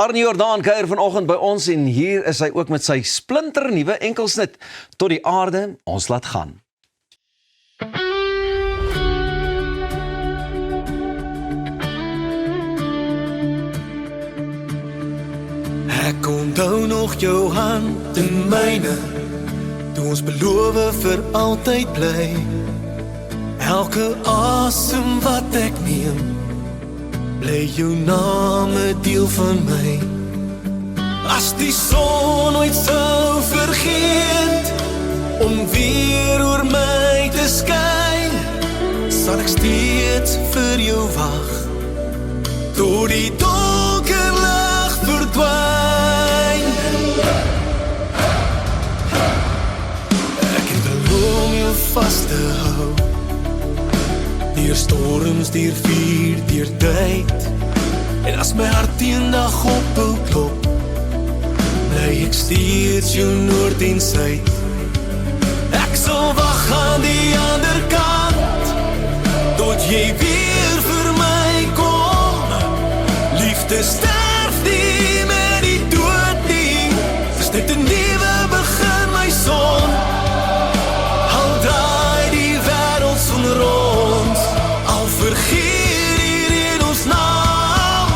Arnie Jordaan kuier vanoggend by ons en hier is hy ook met sy splinternuwe enkelsnit Tot die aarde ons laat gaan. Ek onthou nog jou hand in myne, toe ons beloof vir altyd bly. Elke asem wat ek neem, bly jou naam 'n deel van my. As die son ooit sou vergeet, om weer oor my te skyn, sal ek steeds vir jou wag, tot die donker lig verdwyn. Ek het beloof om jou vas te hou, deur storms, deur vuur, deur tyd. En as my hart eendag ophou klop, bly ek steeds jou noord en suid. Ek sal wag aan die ander kant, tot jy weer vir my kom. Liefde sterf nie met die dood nie, dis net 'n nuwe begin my son. Al draai die wêreld sonder ons, al vergeet hier in ons naam,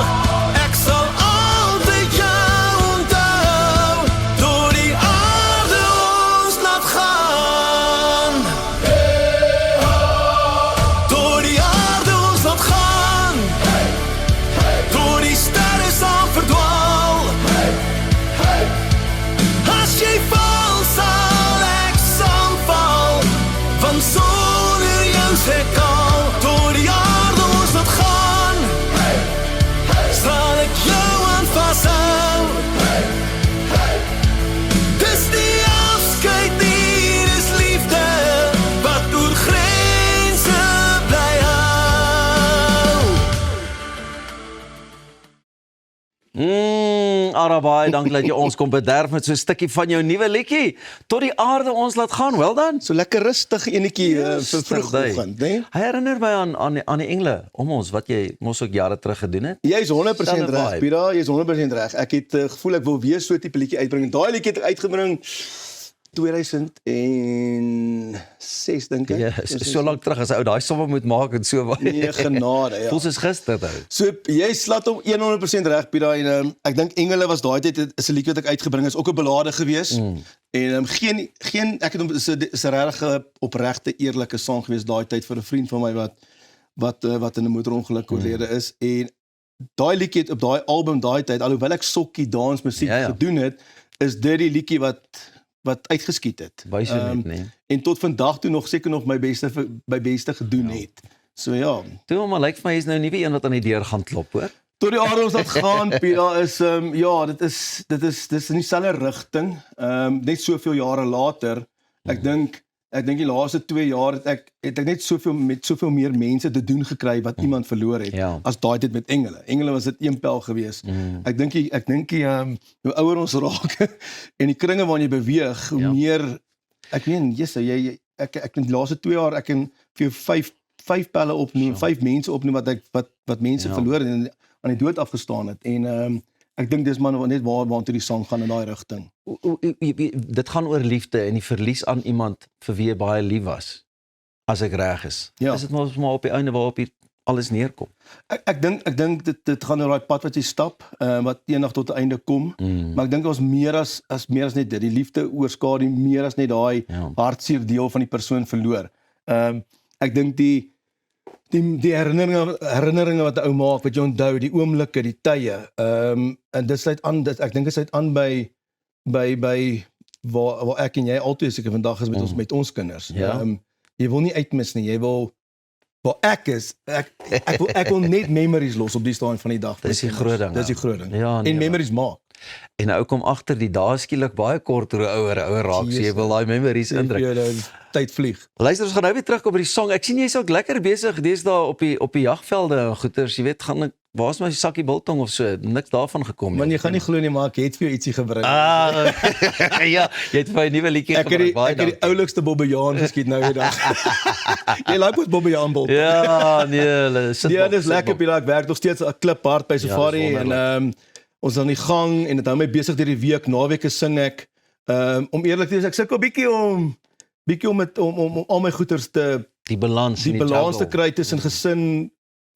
ek sal altyd jou onthou, tot die aarde ons laat gaan. Tot die aarde ons laat gaan, tot die sterre sal verdwaal. As jy val, sal ek saamval, want sonder jou se kal, tot die aarde ons laat gaan, sal ek jou aan vashou. Dis die afskeid nie, dis liefde, wat oor grense bly hou. Arabai, dankie dat jy ons kom bederf met so 'n stukkie van jou nuwe liedjie. Tot die aarde ons laat gaan, wel dan. So lekker rustig enetjie vir Rustig, vroegoggend, né? Hy herinner my aan die engle om ons, wat jy mos ook jare terug gedoen het. Jy's 100% Selfde reg, vibe. Pira, jy's 100% reg. Ek het gevoel ek wil weer so 'n tipe liedjie uitbring. Daai liedjie het ek uitgebring 2006 dink ek. Ja, so lank terug as ou daai somme moet maak en so baie. Nee, genade, ja. Voel soos gister nou. So jy slaat hom 100% reg, Pira, en ek dink Engele was daai tyd is 'n liedjie wat ek uitgebring is, ook 'n ballade gewees. En geen ek het hom is 'n regte opregte eerlike sang gewees daai tyd vir 'n vriend van my wat in 'n motorongeluk oorlede is. En daai liedjie het op daai album daai tyd, alhoewel ek sokkie dans musiek Ja. gedoen het, is dit die liedjie wat uitgeskiet het. Baie so net, nee. En tot vandag toe nog seker nog my beste gedoen het. So ja, Toe maar lyk vir my is nou 'n nuwe een wat aan die deur gaan klop, hoor. tot die aarde ons laat gaan, Pira, is ja, dit is in dieselfde rigting. Net soveel jare later, ek dink die laaste 2 jaar het ek net met soveel meer mense te doen gekry wat iemand verloor het, Ja. as daai tyd met Engele. Engele was dit een pel gewees. Ek dink hoe ouer ons raak en die kringe waarin jy beweeg, hoe Ja. meer, ek meen, ek in die laaste 2 jaar, ek kan vir jou 5 pelle opnoem, 5 mense opnoem wat mense Ja. verloor en aan die dood afgestaan het. En ek dink dis maar net waartoe die sang gaan in daai rigting. Dit gaan oor liefde en die verlies aan iemand vir wie jy baie lief was, as ek reg is. Ja. Is dit maar op die einde waarop hier alles neerkom? Ek dink dit gaan oor daai pad wat jy stap, wat eendag tot 'n einde kom. Maar ek dink ons meer as net dit. Die liefde oorskadu meer as net daai Ja. hartseer deel van die persoon verloor. Ek dink die herinneringe wat 'n ou maak, wat jy onthou, die oomblikke, die tye. En dit sluit aan, ek dink dit sluit aan by waar ek en jy altyd seker vandag is met ons kinders. Ja. Jy wil nie uitmis nie. Jy wil waar ek is, ek wil net memories los op die stadium van die dag. Dis die groot ding, Dis die ja. groot ding. Ja, nee, en memories maak. En ou kom agter die dae skielik baie korter hoe ouer raak, so jy wil daai memories indruk. Ja, tyd vlieg. Luister, ons gaan nou weer terugkom by die song. Ek sien jy's ook lekker besig deesdae op die jagvelde en goeters, jy weet, gaan ek waar's my sakkie biltong of so, niks daarvan gekom nie. Man, jy gaan nie glo nie, maar ek het vir jou ietsie gebring. Ja, jy het vir 'n nuwe liedjie gebring. Baie Ek het die oulikste bobbejaan geskiet nou eendag. Jy like ons bobbejaan bil. Ja, nee, sit Ja, maar, dis sit lekker, maar. Pila. Ek werk nog steeds 'n klip hard by Safari Ja, dis en ons is aan die gang en dit hou my besig deur die week, naweke sing ek. Om eerlik te wees, ek sukkel bietjie om al my goeders Die balans die en balans te juggle. kry tussen gesin,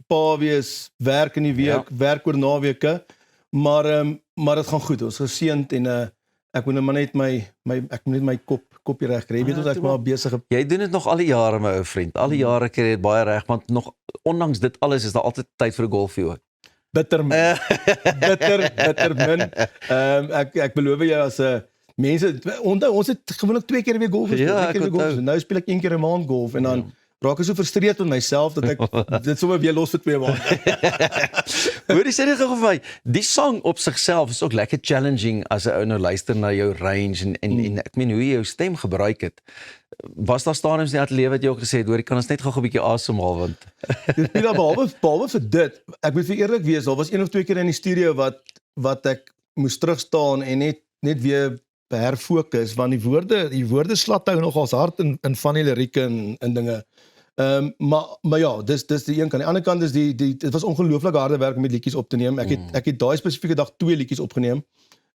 pa wees, werk in die week, werk oor naweke, maar dit gaan goed. Ons is geseënd en ek moet nou maar net ek moet net my kopie reg kry. Jy weet wat ek maar besig is. Jy doen dit nog al die jare, my ou vriend. Al die jare kry jy dit baie reg, want nog ondanks dit alles is daar altyd tyd vir 'n golfie ook. Bitter min. bitter min. Ek beloof jou as 'n mense onthou ons het gewoonlik 2 keer 'n week golf gespeel, Ja, 3 keer 'n week ek golf. onthou. Nou speel ek 1 keer 'n maand golf en dan raak ek so frustreerd met myself dat ek dit sommer weer los vir 2 maande. Hoorie, sê net gou vir my, die sang op sigself is ook lekker challenging as 'n ou nou luister na jou range en ek meen hoe jy jou stem gebruik het. Was daar stadiums in die ateljee wat jy ook gesê het, hoorie, kan ons net gou 'n bietjie asemhaal want Dis nie behalwe vir dit. Ek moet vir eerlik wees, daar was 1 of 2 keer in die studio wat ek moes terugstaan en net weer herfokus want die woorde slat hou nogals hard in van die lirieke en dinge. Maar ja, dis die een kant. Die ander kant is dit was ongelooflik harde werk om met liedjies op te neem. Ek het daai spesifieke dag 2 liedjies opgeneem.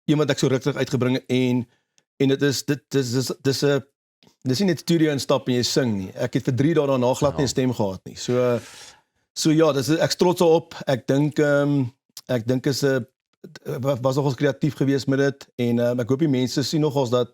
Een wat ek so ruklik uitgebring en dis nie net studio instap en jy sing nie. Ek het vir 3 dae daarna glad nie 'n stem gehad nie. So ja, ek's trots daarop. Ek dink is was nogals kreatief geweest met dit en ek hoop die mense sien nogals dat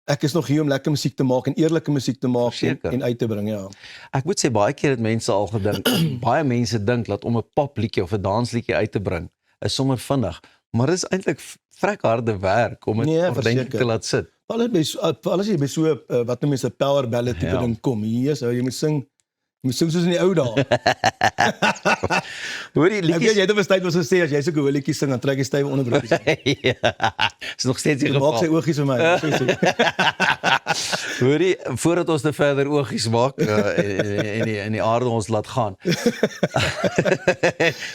ek is nog hier om lekker musiek te maak en eerlike musiek te maak en uit te bring, ja. ek moet sê baie keer het mense al gedink, baie mense dink dat om 'n popliedjie of 'n dansliedjie uit te bring is sommer vinnig, maar dit is eintlik vrek harde werk om dit ordentlik te laat sit. Alles jy by so wat noem mense 'n power ballad tipe ding kom. Hier jy moet sing soos in die ou dae. Hoor die liedjies. Jy het op 'n tyd was gesê as jy so 'n liedjie sing dan trek jy stywe onderbroekies. Ja, is nog steeds die Maak sy geval. oogies vir my. Hoorie, voordat ons net verder oogies maak en die aarde ons laat gaan.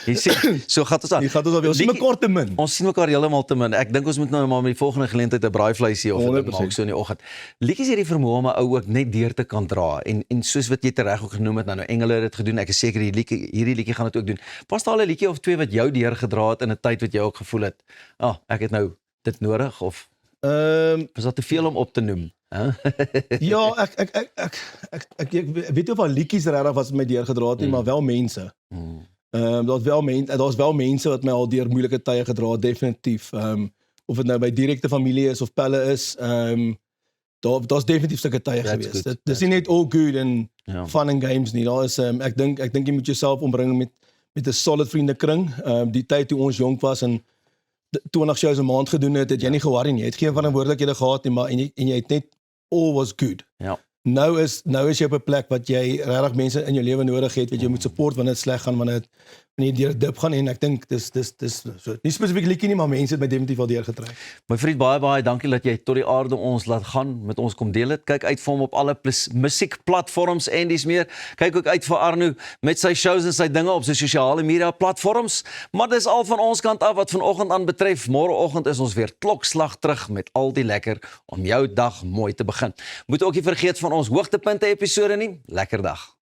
Jy sê, so gaan ons aan. Jy gaan ons alweer sien mekaar te min. Ons sien mekaar heeltemal te min. Ek dink ons moet nou maar met die volgende geleentheid 'n braaivleisie of 'n ding 100%. maak so in die oggend. Liedjies het die vermoë om 'n ou ook net deur te kan dra en soos wat jy tereg ook genoem het, nou Engele het dit gedoen. Ek is seker hierdie liedjie gaan dit ook doen. Was daar al 'n liedjie of 2 wat jou deurgedra het in 'n tyd wat jy ook gevoel het, ek het nou dit nodig of was dat te veel om op te noem? Ja, ek weet nie of al liedjies regtig was my deurgedra het nie, maar wel mense. Daar's wel mense wat my al deur moeilike tye gedra het, definitief. Of dit nou by direkte familie is of pelle is, daar's definitief sulke tye gewees. Dit is nie net all good en fun and games nie. Daar is ek dink jy moet jouself ombring met 'n solid vriendekring. Die tyd toe ons jonk was en 20 shows 'n maand gedoen het jy nie ge-worry nie. Jy het geen verantwoordelikhede gehad nie, maar en jy het net all was good. Ja. Nou is jy op 'n plek wat jy regtig mense in jou lewe nodig het, wat jy moet support wanneer dit sleg gaan, wanneer jy deur 'n dip gaan en ek dink dis so. Nie spesifiek liedjie nie, maar mense het my definitief al deurgetrek. My vriend, baie dankie dat jy tot die aarde ons laat gaan, met ons kom deel het. Kyk uit vir hom op alle musiekplatforms en dis meer. Kyk ook uit vir Arno met sy shows en sy dinge op sy sosiale media platforms. Maar dis al van ons kant af wat vanoggend aan betref. Môreoggend is ons weer klokslag terug met al die lekker om jou dag mooi te begin. Moet ook nie vergeet van ons hoogtepunte episode nie. Lekker dag.